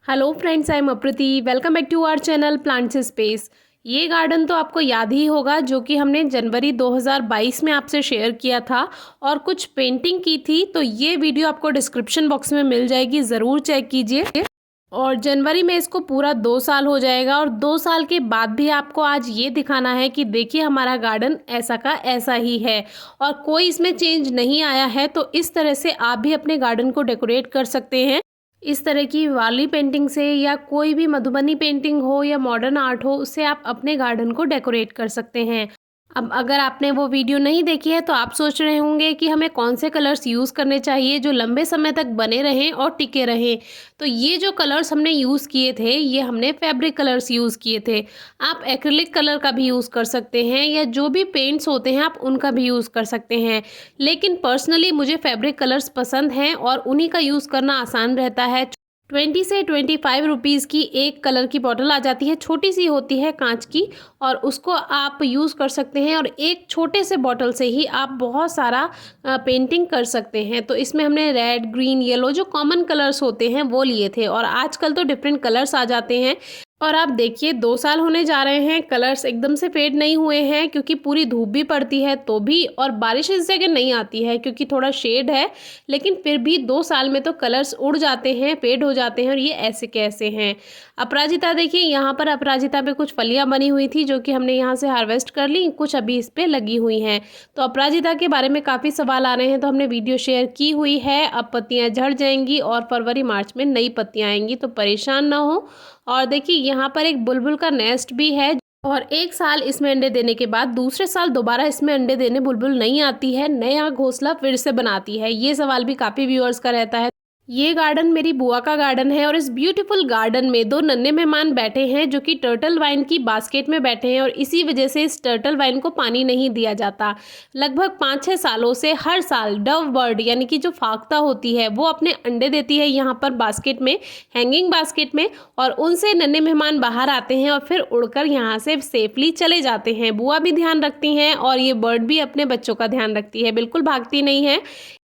Hello friends, I am Apriti. Welcome back to our channel plants space. ये garden तो आपको याद ही होगा, जो कि हमने जनवरी 2022 में आपसे शेयर किया था और कुछ पेंटिंग की थी। तो ये वीडियो आपको डिस्क्रिप्शन बॉक्स में मिल जाएगी, ज़रूर चेक कीजिए। और जनवरी में इसको पूरा 2 साल हो जाएगा और 2 साल के बाद भी आपको आज ये दिखाना है कि देखिए हमारा गार्डन ऐसा का ऐसा ही है और कोई इसमें चेंज नहीं आया है। तो इस तरह से आप भी अपने गार्डन को डेकोरेट कर सकते हैं। इस तरह की वाली पेंटिंग से या कोई भी मधुबनी पेंटिंग हो या मॉडर्न आर्ट हो, उससे आप अपने गार्डन को डेकोरेट कर सकते हैं। अब अगर आपने वो वीडियो नहीं देखी है तो आप सोच रहे होंगे कि हमें कौन से कलर्स यूज़ करने चाहिए जो लंबे समय तक बने रहें और टिके रहें। तो ये जो कलर्स हमने यूज़ किए थे, ये हमने फैब्रिक कलर्स यूज़ किए थे। आप एक्रिलिक कलर का भी यूज़ कर सकते हैं या जो भी पेंट्स होते हैं आप उनका भी यूज़ कर सकते हैं। लेकिन पर्सनली मुझे फैब्रिक कलर्स पसंद हैं और उन्हीं का यूज़ करना आसान रहता है। 20 से 25 रुपीज़ की एक कलर की बॉटल आ जाती है, छोटी सी होती है कांच की, और उसको आप यूज़ कर सकते हैं और एक छोटे से बॉटल से ही आप बहुत सारा पेंटिंग कर सकते हैं। तो इसमें हमने रेड, ग्रीन, येलो जो कॉमन कलर्स होते हैं वो लिए थे और आजकल तो डिफरेंट कलर्स आ जाते हैं। और आप देखिए 2 साल होने जा रहे हैं, कलर्स एकदम से फेड नहीं हुए हैं क्योंकि पूरी धूप भी पड़ती है तो भी, और बारिश इस जगह नहीं आती है क्योंकि थोड़ा शेड है। लेकिन फिर भी 2 साल में तो कलर्स उड़ जाते हैं, फेड हो जाते हैं और ये ऐसे कैसे हैं। अपराजिता देखिए, यहाँ पर अपराजिता पे कुछ फलियाँ बनी हुई थी जो कि हमने यहाँ से हार्वेस्ट कर ली, कुछ अभी इस पर लगी हुई हैं। तो अपराजिता के बारे में काफ़ी सवाल आ रहे हैं तो हमने वीडियो शेयर की हुई है। अब पत्तियाँ झड़ जाएंगी और फरवरी मार्च में नई पत्तियाँ आएंगी, तो परेशान ना हो। और देखिए यहाँ पर एक बुलबुल का नेस्ट भी है और 1 साल इसमें अंडे देने के बाद दूसरे साल दोबारा इसमें अंडे देने बुलबुल नहीं आती है, नया घोंसला फिर से बनाती है। ये सवाल भी काफ़ी व्यूअर्स का रहता है। ये गार्डन मेरी बुआ का गार्डन है और इस ब्यूटीफुल गार्डन में 2 नन्हे मेहमान बैठे हैं जो कि टर्टल वाइन की बास्केट में बैठे हैं और इसी वजह से इस टर्टल वाइन को पानी नहीं दिया जाता। लगभग 5-6 सालों से हर साल डव बर्ड यानी कि जो फाख्ता होती है वो अपने अंडे देती है यहाँ पर बास्केट में, हैंगिंग बास्केट में, और उनसे नन्हे मेहमान बाहर आते हैं और फिर उड़कर यहाँ से सेफली चले जाते हैं। बुआ भी ध्यान रखती हैं और ये बर्ड भी अपने बच्चों का ध्यान रखती है, बिल्कुल भागती नहीं है।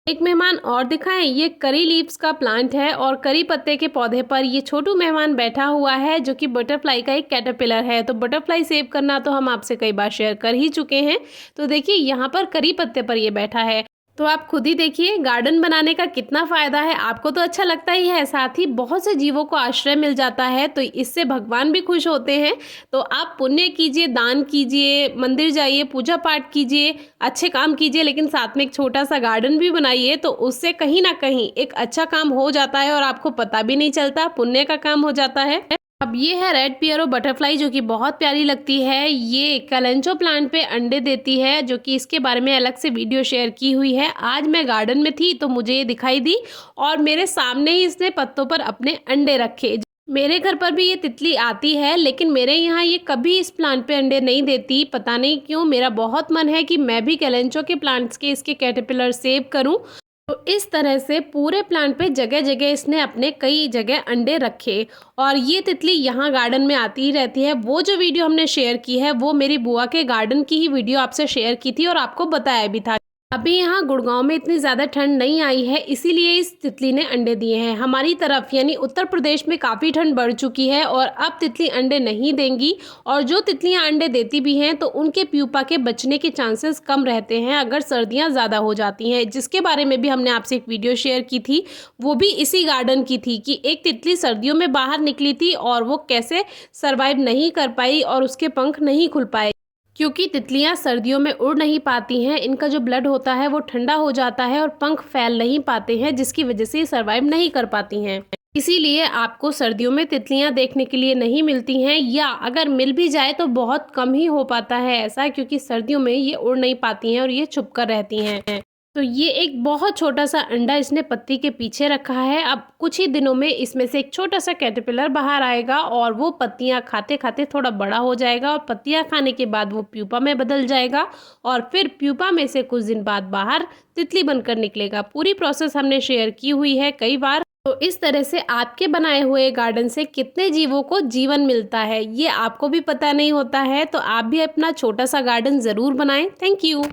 एक मेहमान और दिखाएं, ये करी लीव्स का प्लांट है और करी पत्ते के पौधे पर ये छोटू मेहमान बैठा हुआ है जो कि बटरफ्लाई का एक कैटरपिलर है। तो बटरफ्लाई सेव करना तो हम आपसे कई बार शेयर कर ही चुके हैं। तो देखिए यहाँ पर करी पत्ते पर ये बैठा है। तो आप खुद ही देखिए गार्डन बनाने का कितना फ़ायदा है। आपको तो अच्छा लगता ही है, साथ ही बहुत से जीवों को आश्रय मिल जाता है, तो इससे भगवान भी खुश होते हैं। तो आप पुण्य कीजिए, दान कीजिए, मंदिर जाइए, पूजा पाठ कीजिए, अच्छे काम कीजिए, लेकिन साथ में एक छोटा सा गार्डन भी बनाइए। तो उससे कहीं ना कहीं एक अच्छा काम हो जाता है और आपको पता भी नहीं चलता, पुण्य का काम हो जाता है। अब ये है रेड पियरो बटरफ्लाई जो कि बहुत प्यारी लगती है। ये कैलेंचो प्लांट पे अंडे देती है, जो कि इसके बारे में अलग से वीडियो शेयर की हुई है। आज मैं गार्डन में थी तो मुझे ये दिखाई दी और मेरे सामने ही इसने पत्तों पर अपने अंडे रखे। मेरे घर पर भी ये तितली आती है लेकिन मेरे यहाँ ये कभी इस प्लांट पे अंडे नहीं देती, पता नहीं क्यों। मेरा बहुत मन है कि मैं भी कैलेंचो के प्लांट्स के इसके कैटरपिलर सेव करूँ। तो इस तरह से पूरे प्लांट पे जगह जगह इसने अपने कई जगह अंडे रखे और ये तितली यहाँ गार्डन में आती ही रहती है। वो जो वीडियो हमने शेयर की है वो मेरी बुआ के गार्डन की ही वीडियो आपसे शेयर की थी और आपको बताया भी था। अभी यहाँ गुड़गांव में इतनी ज़्यादा ठंड नहीं आई है, इसीलिए इस तितली ने अंडे दिए हैं। हमारी तरफ यानी उत्तर प्रदेश में काफ़ी ठंड बढ़ चुकी है और अब तितली अंडे नहीं देंगी, और जो तितलियाँ अंडे देती भी हैं तो उनके प्यूपा के बचने के चांसेस कम रहते हैं अगर सर्दियाँ ज़्यादा हो जाती हैं, जिसके बारे में भी हमने आपसे एक वीडियो शेयर की थी। वो भी इसी गार्डन की थी कि एक तितली सर्दियों में बाहर निकली थी और वो कैसे सर्वाइव नहीं कर पाई और उसके पंख नहीं खुल पाए, क्योंकि तितलियां सर्दियों में उड़ नहीं पाती हैं। इनका जो ब्लड होता है वो ठंडा हो जाता है और पंख फैल नहीं पाते हैं, जिसकी वजह से सर्वाइव नहीं कर पाती हैं। इसीलिए आपको सर्दियों में तितलियां देखने के लिए नहीं मिलती हैं, या अगर मिल भी जाए तो बहुत कम ही हो पाता है ऐसा, क्योंकि सर्दियों में ये उड़ नहीं पाती हैं और ये छुप कर रहती हैं। तो ये एक बहुत छोटा सा अंडा इसने पत्ती के पीछे रखा है। अब कुछ ही दिनों में इसमें से एक छोटा सा कैटरपिलर बाहर आएगा और वो पत्तियां खाते खाते थोड़ा बड़ा हो जाएगा और पत्तियां खाने के बाद वो प्यूपा में बदल जाएगा और फिर प्यूपा में से कुछ दिन बाद बाहर तितली बनकर निकलेगा। पूरी प्रोसेस हमने शेयर की हुई है कई बार। तो इस तरह से आपके बनाए हुए गार्डन से कितने जीवों को जीवन मिलता है ये आपको भी पता नहीं होता है। तो आप भी अपना छोटा सा गार्डन ज़रूर बनाएं। Thank you.